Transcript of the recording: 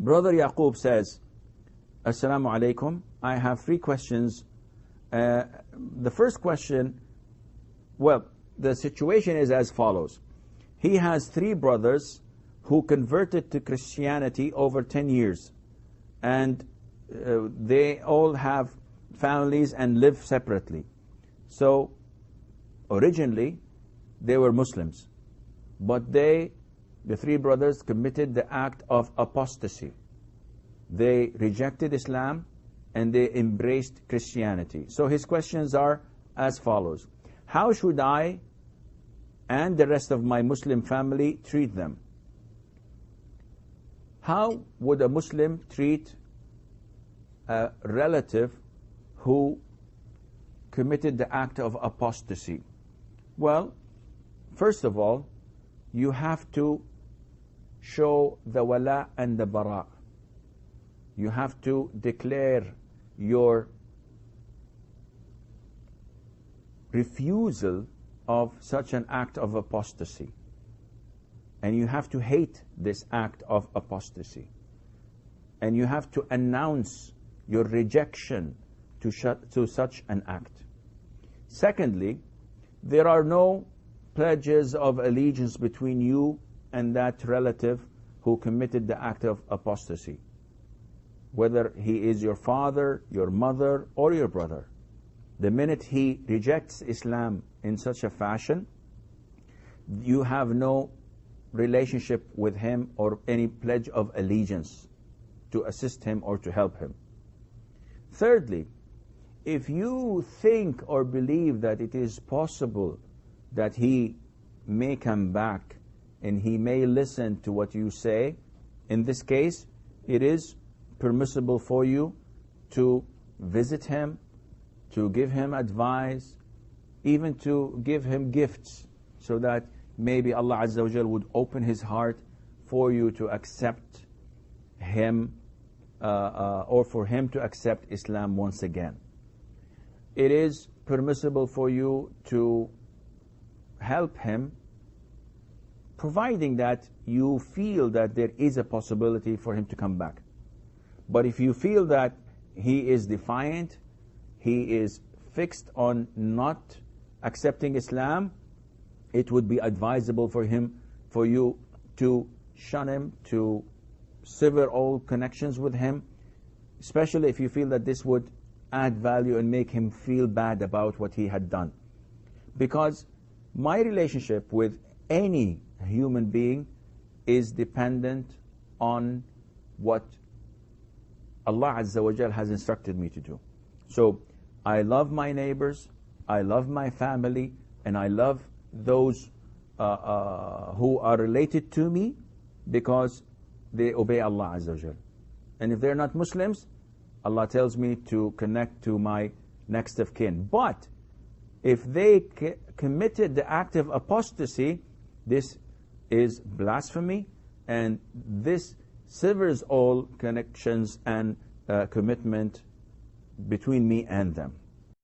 Brother Yaqub says, Assalamu alaikum. I have 3 questions. The first question, well, the situation is as follows. He has 3 brothers who converted to Christianity over 10 years. And they all have families and live separately. So, originally, they were Muslims. But the 3 brothers committed the act of apostasy. They rejected Islam and they embraced Christianity. So his questions are as follows. How should I and the rest of my Muslim family treat them? How would a Muslim treat a relative who committed the act of apostasy? Well, first of all, you have to show the wala and the bara. You have to declare your refusal of such an act of apostasy. And you have to hate this act of apostasy. And you have to announce your rejection to such an act. Secondly, there are no pledges of allegiance between you and that relative who committed the act of apostasy, whether he is your father, your mother, or your brother. The minute he rejects Islam in such a fashion, you have no relationship with him or any pledge of allegiance to assist him or to help him. Thirdly, if you think or believe that it is possible that he may come back and he may listen to what you say, in this case, it is permissible for you to visit him, to give him advice, even to give him gifts, so that maybe Allah Azza wa Jal would open his heart for you to accept him, or for him to accept Islam once again. It is permissible for you to help him, providing that you feel that there is a possibility for him to come back. But if you feel that he is defiant, he is fixed on not accepting Islam, it would be advisable for you to shun him, to sever all connections with him, especially if you feel that this would add value and make him feel bad about what he had done. Because my relationship with any human being is dependent on what Allah Azza wa Jal has instructed me to do. So I love my neighbors, I love my family, and I love those who are related to me because they obey Allah Azza wa Jal. And if they're not Muslims, Allah tells me to connect to my next of kin. But if they committed the act of apostasy, this is blasphemy, and this severs all connections and commitment between me and them.